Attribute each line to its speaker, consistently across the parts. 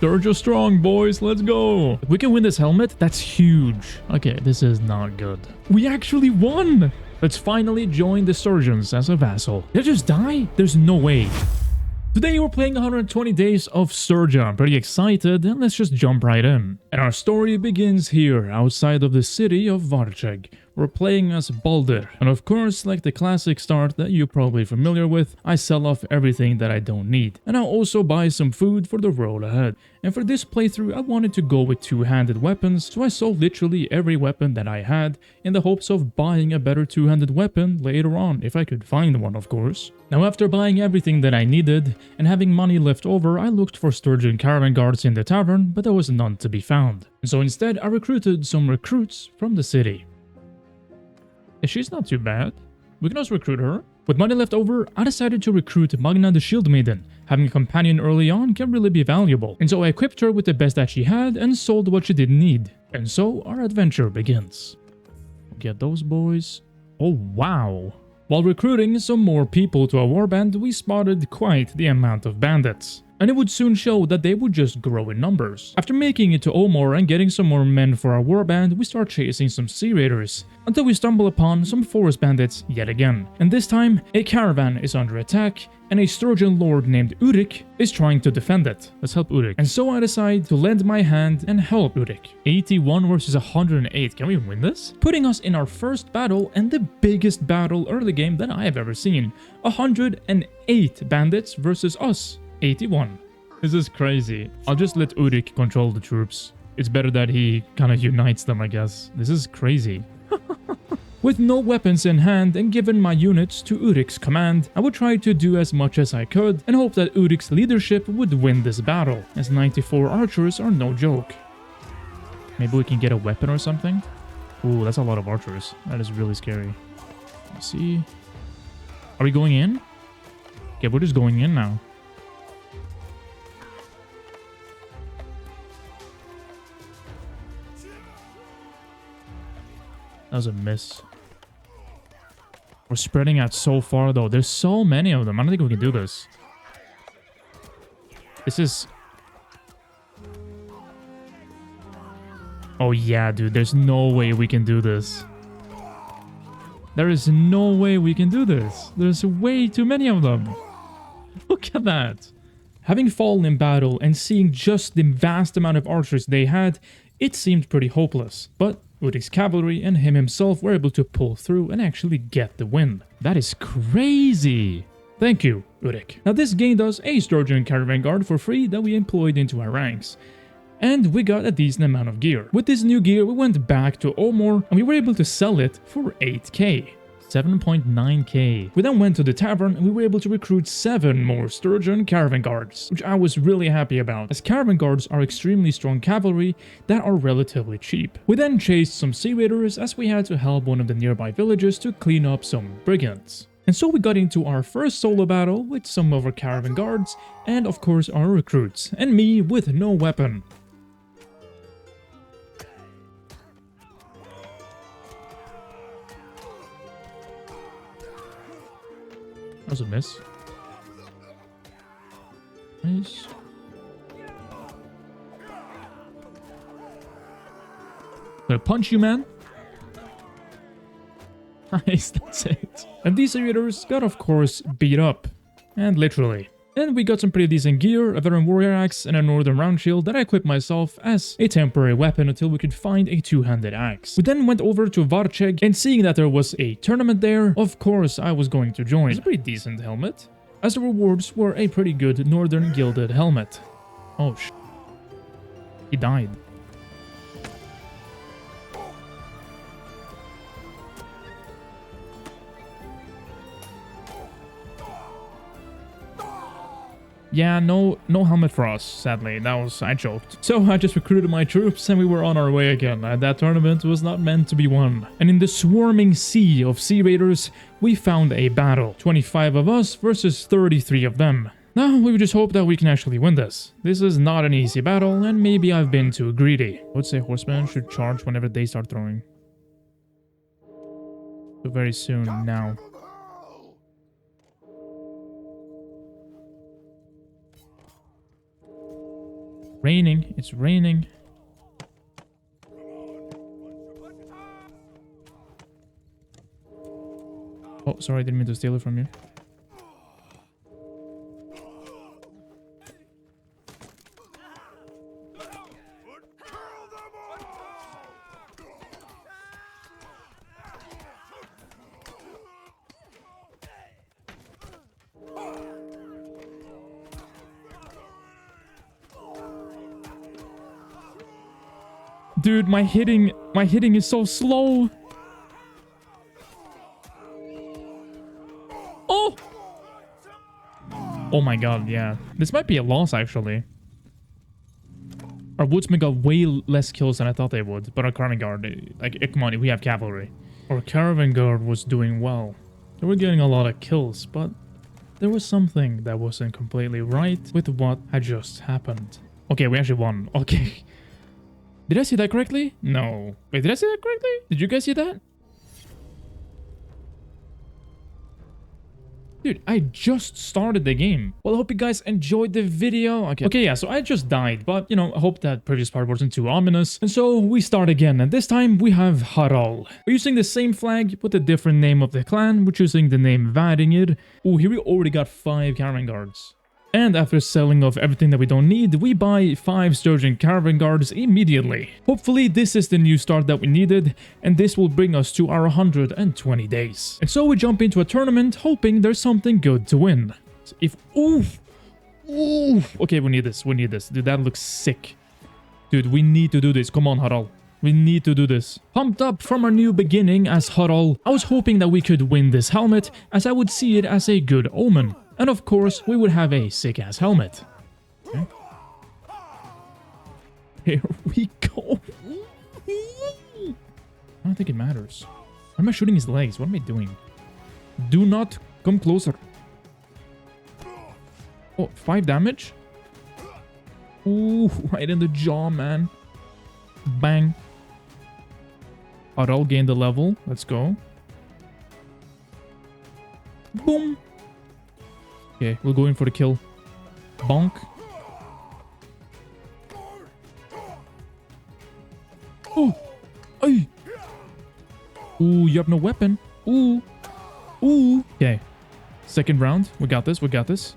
Speaker 1: Sturgia strong, boys. Let's go. If we can win this helmet, that's huge. Okay, this is not good. We actually won. Let's finally join the Sturgians as a vassal. Did I just die? There's no way. Today we're playing 120 Days of Sturgia. I'm pretty excited, and let's just jump right in. And our story begins here, outside of the city of Varcheg. We're playing as Balder, and of course, like the classic start that you're probably familiar with, I sell off everything that I don't need. And I'll also buy some food for the road ahead. And for this playthrough, I wanted to go with two-handed weapons, so I sold literally every weapon that I had, in the hopes of buying a better two-handed weapon later on, if I could find one, of course. Now, after buying everything that I needed, and having money left over, I looked for Sturgian caravan guards in the tavern, but there was none to be found. And so instead, I recruited some recruits from the city. She's not too bad. We can also recruit her. With money left over, I decided to recruit Magna the Shield Maiden. Having a companion early on can really be valuable. And so I equipped her with the best that she had and sold what she didn't need. And so our adventure begins. Get those boys. Oh wow. While recruiting some more people to our warband, we spotted quite the amount of bandits. And it would soon show that they would just grow in numbers. After making it to Omor and getting some more men for our warband, we start chasing some sea raiders, until we stumble upon some forest bandits yet again. And this time, a caravan is under attack, and a Sturgian lord named Urik is trying to defend it. Let's help Urik. And so I decide to lend my hand and help Urik. 81 versus 108, can we win this? Putting us in our first battle and the biggest battle early game that I have ever seen. 108 bandits versus us. 81. This is crazy. I'll just let Urik control the troops. It's better that he kind of unites them, I guess. This is crazy. With no weapons in hand and given my units to Urik's command, I would try to do as much as I could and hope that Urik's leadership would win this battle, as 94 archers are no joke. Maybe we can get a weapon or something? Ooh, that's a lot of archers. That is really scary. Let's see. Are we going in? Okay, we're just going in now. That was a miss. We're spreading out so far, though. There's so many of them. I don't think we can do this. This is... Oh, yeah, dude. There's no way we can do this. There is no way we can do this. There's way too many of them. Look at that. Having fallen in battle and seeing just the vast amount of archers they had, it seemed pretty hopeless. But Urik's cavalry and him himself were able to pull through and actually get the win. That is crazy! Thank you, Urik. Now this gained us a Sturgian caravan guard for free that we employed into our ranks. And we got a decent amount of gear. With this new gear, we went back to Omor and we were able to sell it for 8k. 7.9k. We then went to the tavern and we were able to recruit 7 more Sturgian caravan guards, which I was really happy about, as caravan guards are extremely strong cavalry that are relatively cheap. We then chased some sea raiders as we had to help one of the nearby villages to clean up some brigands. And so we got into our first solo battle with some of our caravan guards and of course our recruits, and me with no weapon. That was a miss. Nice. Gonna punch you, man. Nice, that's it. And these raiders got, of course, beat up. And literally. And we got some pretty decent gear, a veteran warrior axe, and a northern round shield that I equipped myself as a temporary weapon until we could find a two-handed axe. We then went over to Varcheg, and seeing that there was a tournament there, of course I was going to join. It's a pretty decent helmet, as the rewards were a pretty good northern gilded helmet. Oh sh... He died. Yeah, no helmet for us, sadly. I choked. So I just recruited my troops and we were on our way again. That tournament was not meant to be won. And in the swarming sea of sea raiders, we found a battle. 25 of us versus 33 of them. Now, we just hope that we can actually win this. This is not an easy battle, and maybe I've been too greedy. I would say horsemen should charge whenever they start throwing. So very soon now. Raining. It's raining. Oh, sorry, I didn't mean to steal it from you. Dude, my hitting is so slow. Oh! Oh my god, yeah. This might be a loss, actually. Our woodsmen got way less kills than I thought they would, but our caravan guard, like, come on, we have cavalry. Our caravan guard was doing well. They were getting a lot of kills, but there was something that wasn't completely right with what had just happened. Okay, we actually won. Okay. Did I see that correctly? No. Wait, did I see that correctly? Did you guys see that? Dude, I just started the game. Well, I hope you guys enjoyed the video. Okay, yeah, so I just died, but, you know, I hope that previous part wasn't too ominous. And so we start again, and this time we have Harald. We're using the same flag with a different name of the clan. We're choosing the name Varingr. Oh, here we already got 5 caravan guards. And after selling off everything that we don't need, we buy 5 Sturgian caravan guards immediately. Hopefully this is the new start that we needed, and this will bring us to our 120 days. And so we jump into a tournament, hoping there's something good to win. So if... Oof! Oof! Okay, we need this, Dude, that looks sick. Dude, we need to do this. Come on, Harald. We need to do this. Pumped up from our new beginning as Harald, I was hoping that we could win this helmet, as I would see it as a good omen. And of course, we would have a sick-ass helmet. Okay. Here we go. I don't think it matters. Why am I shooting his legs? What am I doing? Do not come closer. Oh, 5 damage? Ooh, right in the jaw, man. Bang. Harald gained the level. Let's go. Boom. Okay, we're going for the kill. Bonk. Oh! Ay! Ooh, you have no weapon. Ooh. Ooh. Okay. Second round. We got this. We got this.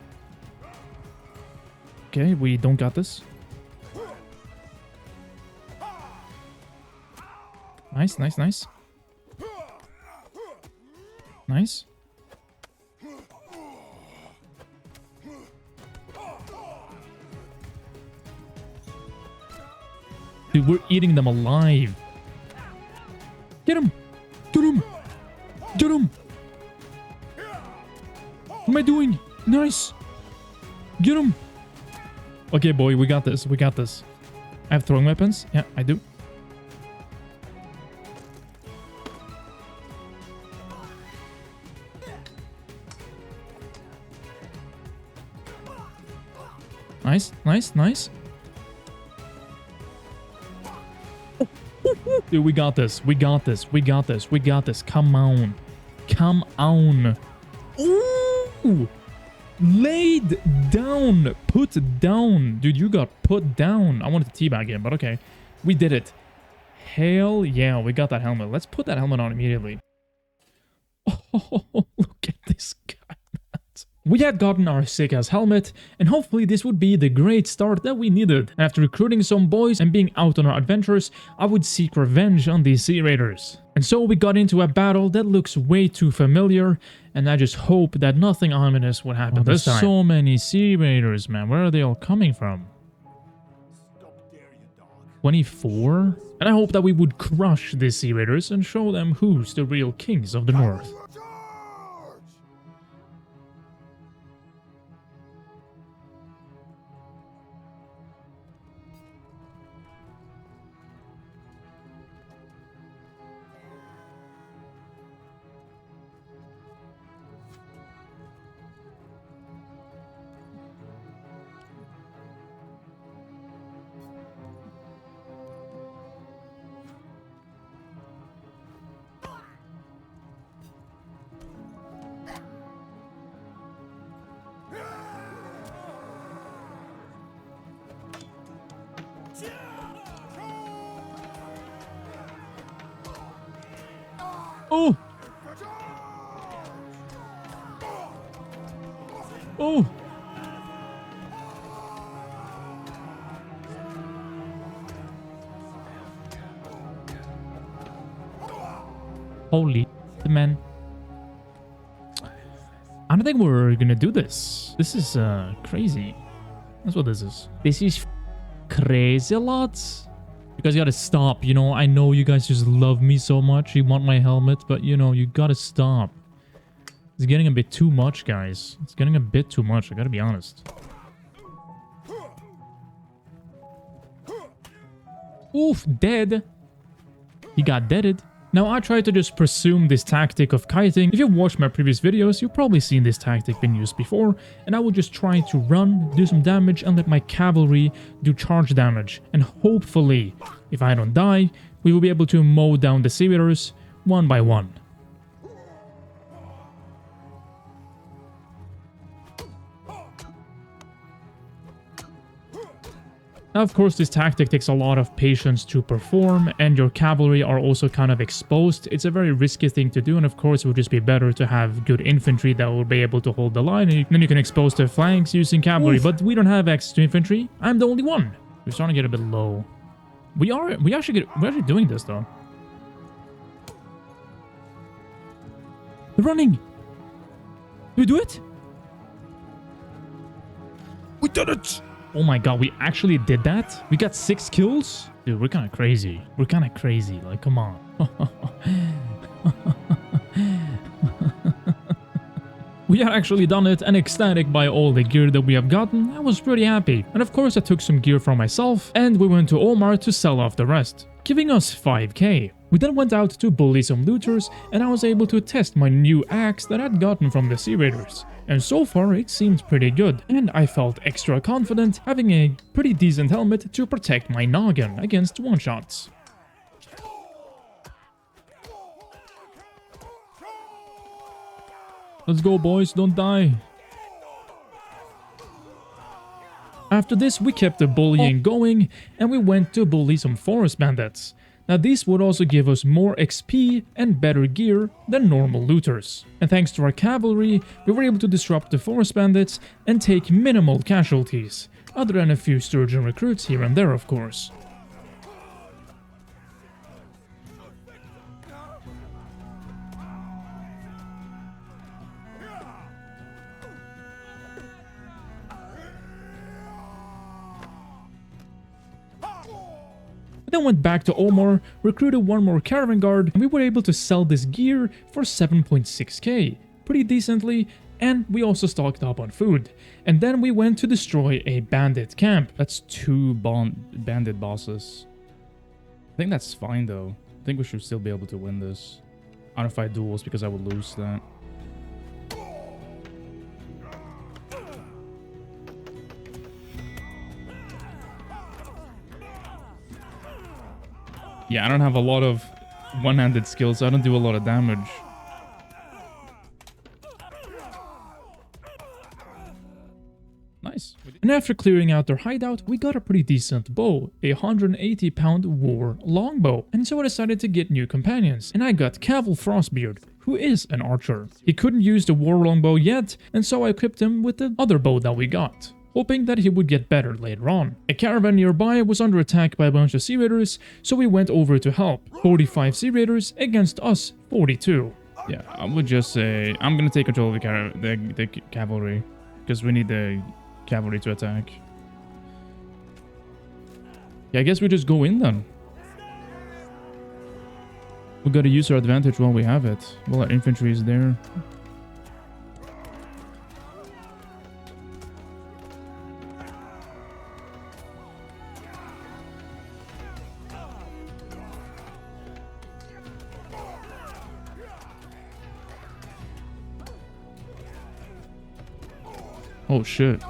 Speaker 1: Okay, we don't got this. Nice, nice, nice. Nice. Dude, we're eating them alive. Get him! Get him! Get him! What am I doing? Nice! Get him! Okay, boy, we got this. We got this. I have throwing weapons. Yeah, I do. Nice, nice, nice. Dude, we got this. We got this. We got this. We got this. Come on. Come on. Ooh! Laid down. Put down. Dude, you got put down. I wanted to teabag him, but okay. We did it. Hell yeah, we got that helmet. Let's put that helmet on immediately. Oh, look at this guy. We had gotten our sick-ass helmet, and hopefully this would be the great start that we needed. After recruiting some boys and being out on our adventures, I would seek revenge on these sea raiders. And so we got into a battle that looks way too familiar, and I just hope that nothing ominous would happen this time. There's so many sea raiders, man. Where are they all coming from? 24? And I hope that we would crush these sea raiders and show them who's the real kings of the north. Oh! Oh! Holy man. I don't think we're gonna do this. This is crazy. That's what this is. This is crazy lots. You guys gotta stop, you know. I know you guys just love me so much. You want my helmet, but you know, you gotta stop. It's getting a bit too much, guys. It's getting a bit too much, I gotta be honest. Oof, dead. He got deaded. Now, I try to just presume this tactic of kiting. If you've watched my previous videos, you've probably seen this tactic being used before, and I will just try to run, do some damage, and let my cavalry do charge damage. And hopefully, if I don't die, we will be able to mow down the sea raiders one by one. Now, of course, this tactic takes a lot of patience to perform, and your cavalry are also kind of exposed. It's a very risky thing to do, and of course, it would just be better to have good infantry that will be able to hold the line, and then you can expose the flanks using cavalry. Oof. But we don't have access to infantry. I'm the only one. We're starting to get a bit low. We're actually doing this, though. They're running. Did we do it? We did it! Oh my god, we actually did that? We got 6 kills? Dude, we're kind of crazy. We're kind of crazy. Like, come on. We had actually done it, and ecstatic by all the gear that we have gotten. I was pretty happy. And of course, I took some gear for myself, and we went to Omar to sell off the rest, giving us 5k. We then went out to bully some looters, and I was able to test my new axe that I'd gotten from the Sea Raiders. And so far, it seemed pretty good, and I felt extra confident having a pretty decent helmet to protect my noggin against one-shots. Let's go, boys, don't die. After this, we kept the bullying going, and we went to bully some forest bandits. Now, these would also give us more XP and better gear than normal looters. And thanks to our cavalry, we were able to disrupt the forest bandits and take minimal casualties, other than a few Sturgian recruits here and there, of course. Then went back to Omar, recruited one more caravan guard, and we were able to sell this gear for 7.6k, pretty decently, and we also stocked up on food. And then we went to destroy a bandit camp. That's 2 bandit bosses. I think that's fine though. I think we should still be able to win this. I don't fight duels because I would lose that. Yeah, I don't have a lot of one-handed skills, so I don't do a lot of damage. Nice. And after clearing out their hideout, we got a pretty decent bow, a 180-pound war longbow. And so I decided to get new companions, and I got Caval Frostbeard, who is an archer. He couldn't use the war longbow yet, and so I equipped him with the other bow that we got, hoping that he would get better later on. A caravan nearby was under attack by a bunch of Sea Raiders, so we went over to help. 45 Sea Raiders against us 42. Yeah, I would just say I'm gonna take control of the cavalry, because we need the cavalry to attack. Yeah, I guess we just go in then. We gotta use our advantage while we have it. Well, our infantry is there. Oh shit.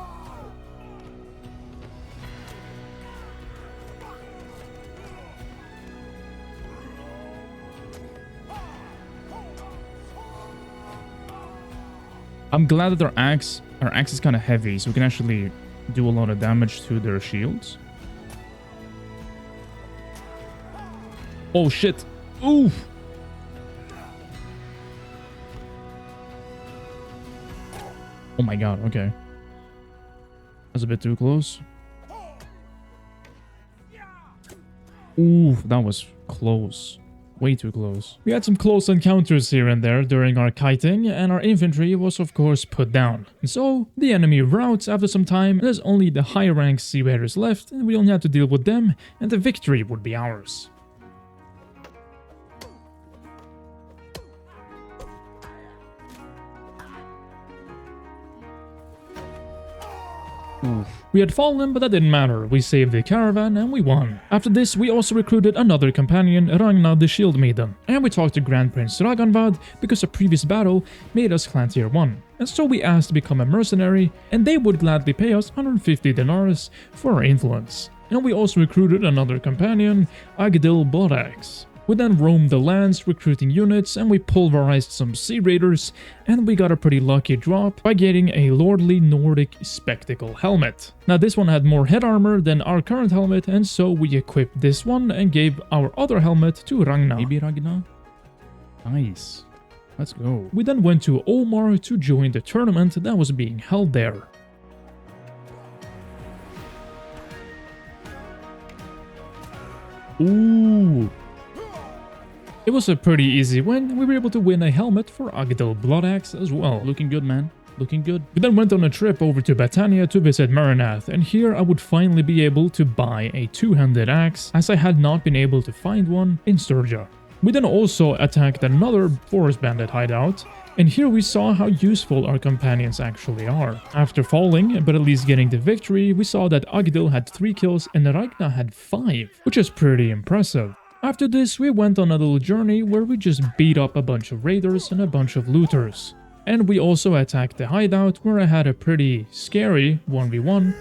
Speaker 1: I'm glad that our axe is kind of heavy, so we can actually do a lot of damage to their shields. Oh shit. Oof. Oh my god, okay. That's a bit too close. Ooh, that was close. Way too close. We had some close encounters here and there during our kiting, and our infantry was of course put down. And so, the enemy routs after some time, and there's only the higher ranked sea raiders left, and we only have to deal with them, and the victory would be ours. Oof. We had fallen, but that didn't matter. We saved the caravan and we won. After this, we also recruited another companion, Ragnar the Shield Maiden. And we talked to Grand Prince Ragnvad because a previous battle made us clan tier 1. And so we asked to become a mercenary, and they would gladly pay us 150 dinars for our influence. And we also recruited another companion, Agdil Borax. We then roamed the lands recruiting units, and we pulverized some sea raiders, and we got a pretty lucky drop by getting a lordly Nordic spectacle helmet. Now this one had more head armor than our current helmet, and so we equipped this one and gave our other helmet to Ragnar. Maybe Ragnar? Nice. Let's go. We then went to Omar to join the tournament that was being held there. Ooh. It was a pretty easy win. We were able to win a helmet for Agdil Bloodaxe as well. Looking good, man. Looking good. We then went on a trip over to Battania to visit Marinath, and here I would finally be able to buy a two-handed axe, as I had not been able to find one in Sturgia. We then also attacked another forest bandit hideout, and here we saw how useful our companions actually are. After falling, but at least getting the victory, we saw that Agdil had 3 kills and Ragnar had 5, which is pretty impressive. After this, we went on a little journey where we just beat up a bunch of raiders and a bunch of looters. And we also attacked the hideout where I had a pretty scary 1v1.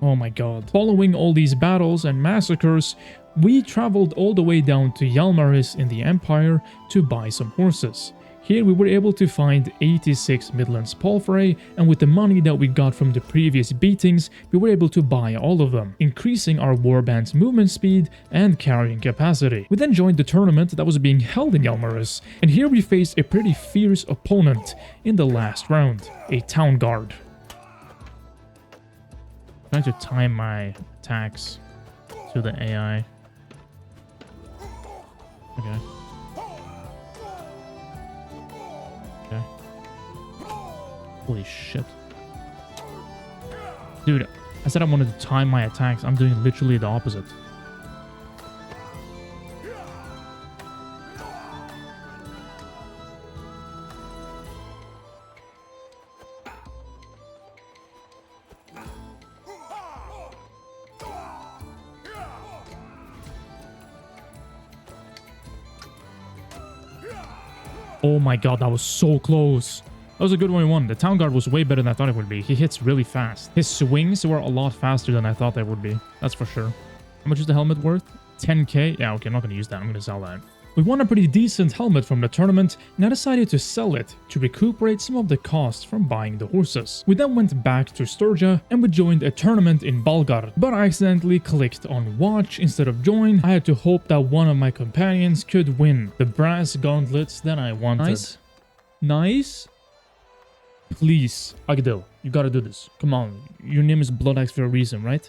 Speaker 1: Oh my god. Following all these battles and massacres, we traveled all the way down to Yalmaris in the Empire to buy some horses. Here we were able to find 86 Midlands palfrey, and with the money that we got from the previous beatings, we were able to buy all of them, increasing our warband's movement speed and carrying capacity. We then joined the tournament that was being held in Yalmaris, and here we faced a pretty fierce opponent in the last round, a town guard. I'm trying to time my attacks to the AI. Okay. Okay. Holy shit. Dude, I said I wanted to time my attacks. I'm doing literally the opposite. Oh my god, that was so close. That was a good one we won. The town guard was way better than I thought it would be. He hits really fast. His swings were a lot faster than I thought they would be. That's for sure. How much is the helmet worth? 10k? Yeah, okay, I'm not going to use that. I'm going to sell that. We won a pretty decent helmet from the tournament, and I decided to sell it to recuperate some of the costs from buying the horses. We then went back to Sturgia and we joined a tournament in Balgar, but I accidentally clicked on watch instead of join. I had to hope that one of my companions could win the brass gauntlets that I wanted. Nice. Nice. Please, Agdil, you gotta do this. Come on, your name is Bloodaxe for a reason, right?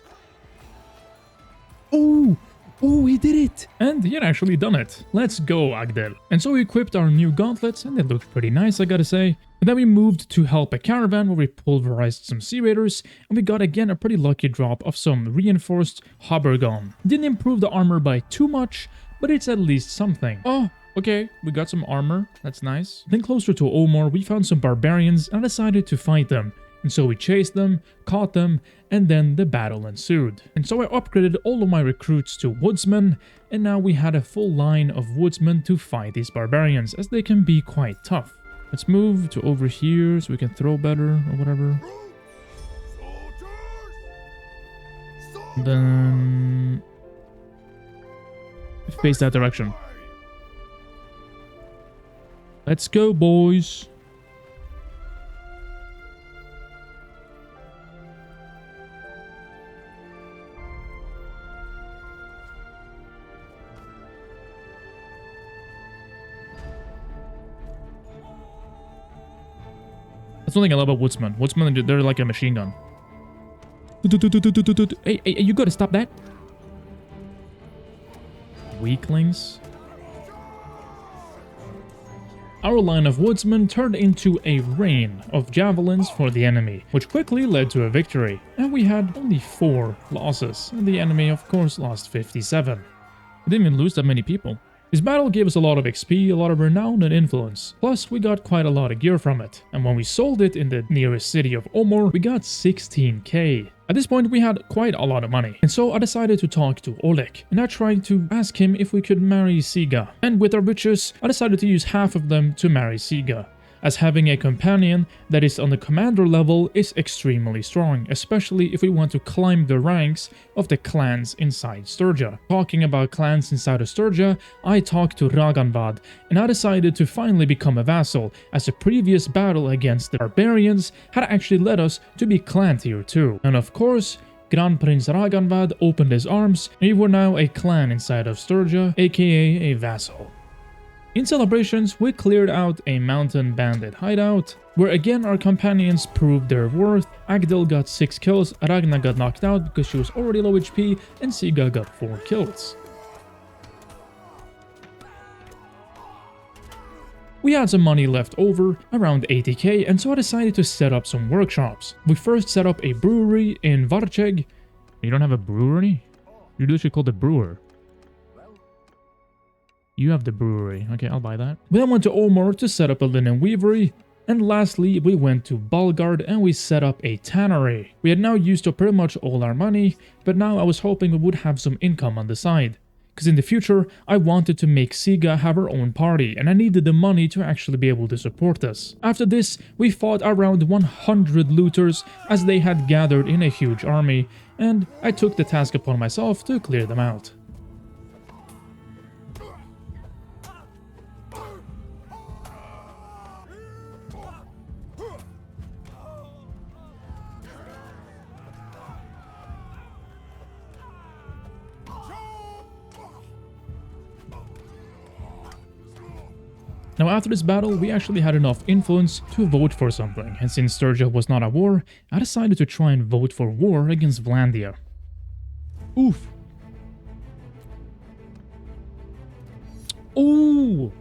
Speaker 1: Ooh! Oh, he did it! And he had actually done it. Let's go, Agdil. And so we equipped our new gauntlets, and they looked pretty nice, I gotta say. And then we moved to help a caravan where we pulverized some sea raiders, and we got again a pretty lucky drop of some reinforced Habergon. Didn't improve the armor by too much, but it's at least something. Oh, okay, we got some armor. That's nice. Then closer to Omar, we found some barbarians and decided to fight them. And so we chased them, caught them, and then the battle ensued. And so I upgraded all of my recruits to woodsmen, and now we had a full line of woodsmen to fight these barbarians, as they can be quite tough. Let's move to over here so we can throw better or whatever. Then face that direction. Let's go, boys. That's one thing I love about woodsmen. Woodsmen, they're like a machine gun. Hey, you gotta stop that. Weaklings. Our line of woodsmen turned into a rain of javelins for the enemy, which quickly led to a victory, and we had only 4 losses, and the enemy of course lost 57. We didn't even lose that many people. This battle gave us a lot of XP, a lot of renown and influence, plus we got quite a lot of gear from it, and when we sold it in the nearest city of Omor, we got 16k. At this point we had quite a lot of money, and so I decided to talk to Oleg, and I tried to ask him if we could marry Siga, and with our riches, I decided to use half of them to marry Siga, as having a companion that is on the commander level is extremely strong, especially if we want to climb the ranks of the clans inside Sturgia. Talking about clans inside of Sturgia, I talked to Raganvad, and I decided to finally become a vassal, as the previous battle against the barbarians had actually led us to be clan tier 2. And of course, Grand Prince Raganvad opened his arms, and we were now a clan inside of Sturgia, aka a vassal. In celebrations, we cleared out a mountain bandit hideout, where again our companions proved their worth. Agdil got 6 kills, Ragna got knocked out because she was already low HP, and Siga got 4 kills. We had some money left over, around 80k, and so I decided to set up some workshops. We first set up a brewery in Varcheg. You don't have a brewery? You literally called a brewer. You have the brewery. Okay, I'll buy that. We then went to Omor to set up a linen weavery. And lastly, we went to Balgard and we set up a tannery. We had now used up pretty much all our money, but now I was hoping we would have some income on the side. Because in the future, I wanted to make Siga have her own party, and I needed the money to actually be able to support this. After this, we fought around 100 looters as they had gathered in a huge army, and I took the task upon myself to clear them out. Now after this battle, we actually had enough influence to vote for something, and since Sturgia was not at war, I decided to try and vote for war against Vlandia. Oof. Ooh!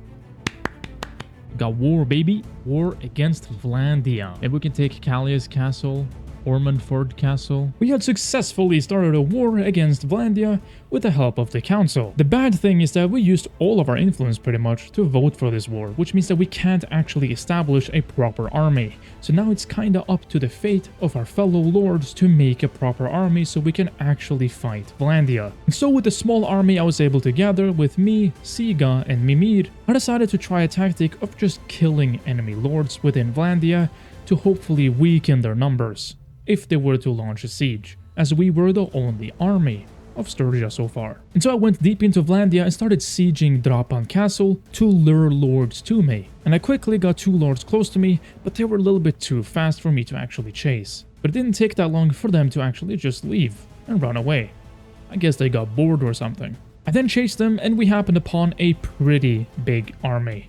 Speaker 1: Got war, baby. War against Vlandia. Maybe we can take Callia's castle, Ormondford Castle. We had successfully started a war against Vlandia with the help of the council. The bad thing is that we used all of our influence pretty much to vote for this war, which means that we can't actually establish a proper army. So now it's kinda up to the fate of our fellow lords to make a proper army so we can actually fight Vlandia. And so with the small army I was able to gather with me, Siga, and Mimir, I decided to try a tactic of just killing enemy lords within Vlandia to hopefully weaken their numbers if they were to launch a siege, as we were the only army of Sturgia so far. And so I went deep into Vlandia and started sieging Drapan Castle to lure lords to me. And I quickly got 2 lords close to me, but they were a little bit too fast for me to actually chase. But it didn't take that long for them to actually just leave and run away. I guess they got bored or something. I then chased them and we happened upon a pretty big army.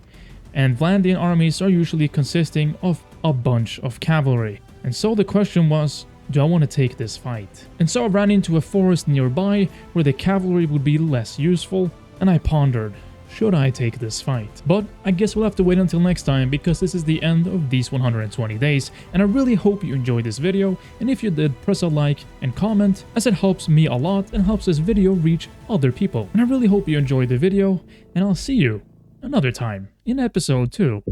Speaker 1: And Vlandian armies are usually consisting of a bunch of cavalry. And so the question was, do I want to take this fight? And so I ran into a forest nearby where the cavalry would be less useful, and I pondered, should I take this fight? But I guess we'll have to wait until next time, because this is the end of these 120 days, and I really hope you enjoyed this video, and if you did, press a like and comment, as it helps me a lot and helps this video reach other people. And I really hope you enjoyed the video, and I'll see you another time in episode 2.